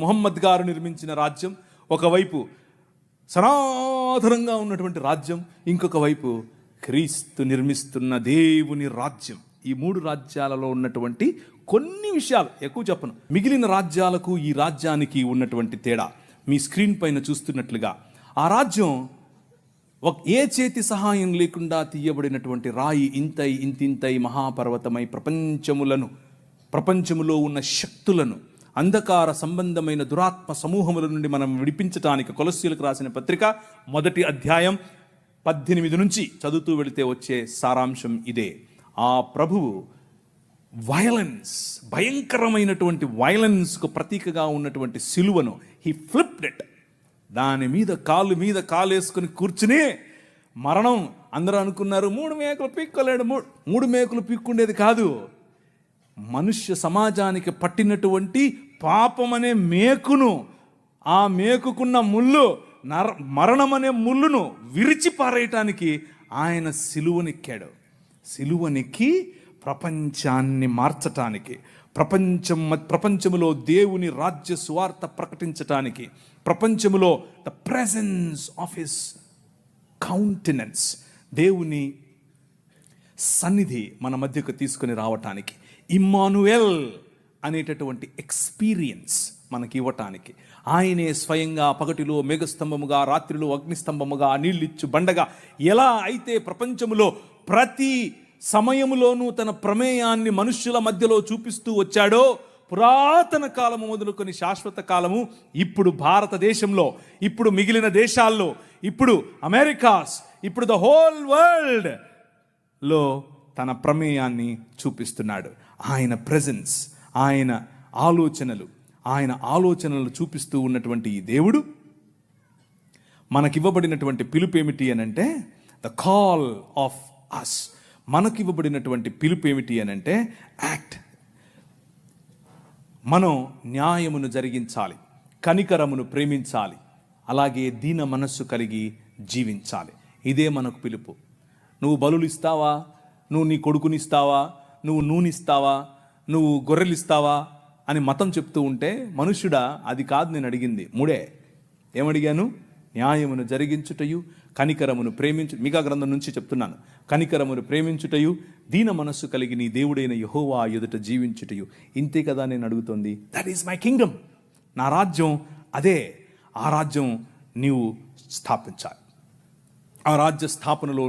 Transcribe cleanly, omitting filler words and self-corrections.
ముహమ్మద్ గారు నిర్మించిన రాజ్యం ఒకవైపు, సనాతనంగా ఉన్నటువంటి రాజ్యం ఇంకొక వైపు, క్రీస్తు నిర్మిస్తున్న దేవుని రాజ్యం. ఈ మూడు రాజ్యాలలో ఉన్నటువంటి కొన్ని విషయాలు ఎక్కువ చెప్పను. మిగిలిన రాజ్యాలకు ఈ రాజ్యానికి ఉన్నటువంటి తేడా మీ స్క్రీన్ పైన చూస్తున్నట్లుగా, ఆ రాజ్యం ఏ చేతి సహాయం లేకుండా తీయబడినటువంటి రాయి ఇంతింతై మహాపర్వతమై ప్రపంచములో ఉన్న శక్తులను, అంధకార సంబంధమైన దురాత్మ సమూహముల నుండి మనం విడిపించటానికి కొలస్సీలకు రాసిన పత్రిక 1వ అధ్యాయం 18 నుంచి చదువుతూ వెళితే వచ్చే సారాంశం ఇదే. ఆ ప్రభువు భయంకరమైనటువంటి వైలెన్స్కు ప్రతీకగా ఉన్నటువంటి సిలువను హీ ఫ్లిప్డ్ ఇట్. దాని మీద కాలేసుకుని కూర్చుని మరణం. అందరూ అనుకున్నారు 3 మేకులు పీక్కోలేడు. 3 మేకులు పీక్కుండేది కాదు, మనుష్య సమాజానికి పట్టినటువంటి పాపం అనే మేకును, ఆ మేకుకున్న ముళ్ళు, మరణం అనే ముళ్ళును విరిచి పారేయటానికి ఆయన సిలువనెక్కాడు. సిలువనెక్కి ప్రపంచాన్ని మార్చటానికి, ప్రపంచములో దేవుని రాజ్య సువార్త ప్రకటించటానికి, ప్రపంచములో the presence of his countenance, దేవుని సన్నిధి మన మధ్యకు తీసుకుని రావటానికి, ఇమ్మానుయేల్ అనేటటువంటి ఎక్స్పీరియన్స్ మనకి ఇవ్వటానికి, ఆయనే స్వయంగా పగటిలో మేఘస్తంభముగా, రాత్రిలో అగ్నిస్తంభముగా, నీళ్ళిచ్చు బండగా ఎలా అయితే ప్రపంచములో ప్రతి సమయములోనూ తన ప్రమేయాన్ని మనుష్యుల మధ్యలో చూపిస్తూ వచ్చాడో, పురాతన కాలము మొదలుకొని శాశ్వత కాలము, ఇప్పుడు భారతదేశంలో, ఇప్పుడు మిగిలిన దేశాల్లో, ఇప్పుడు అమెరికాస్, ఇప్పుడు ద హోల్ వరల్డ్ లో తన ప్రమేయాన్ని చూపిస్తున్నాడు. ఆయన ప్రెజెన్స్, ఆయన ఆలోచనలు చూపిస్తూ ఉన్నటువంటి ఈ దేవుడు మనకివ్వబడినటువంటి పిలుపు ఏమిటి అనంటే, ద కాల్ ఆఫ్ అస్. మనకివ్వబడినటువంటి పిలుపు ఏమిటి అనంటే యాక్ట్. మనం న్యాయమును జరిగించాలి, కనికరమును ప్రేమించాలి, అలాగే దీన మనస్సు కలిగి జీవించాలి. ఇదే మనకు పిలుపు. నువ్వు బలులు ఇస్తావా, నువ్వు నీ కొడుకునిస్తావా, నువ్వు నూనె నువ్వు గొర్రెలు ఇస్తావా అని మతం చెప్తూ ఉంటే, మనుష్యుడా అది కాదు నేను అడిగింది. 3 ఏమడిగాను? న్యాయమును జరిగించుటయు, కనికరమును ప్రేమించు. మీకా గ్రంథం నుంచి చెప్తున్నాను. కనికరమును ప్రేమించుటయు, దీన మనస్సు కలిగి నీ దేవుడైన యెహోవా ఎదుట జీవించుటయు. ఇంతే కదా నేను అడుగుతోంది. That is my Kingdom. నా రాజ్యం అదే. ఆ రాజ్యం నీవు స్థాపించాలి. ఆ రాజ్య స్థాపనలో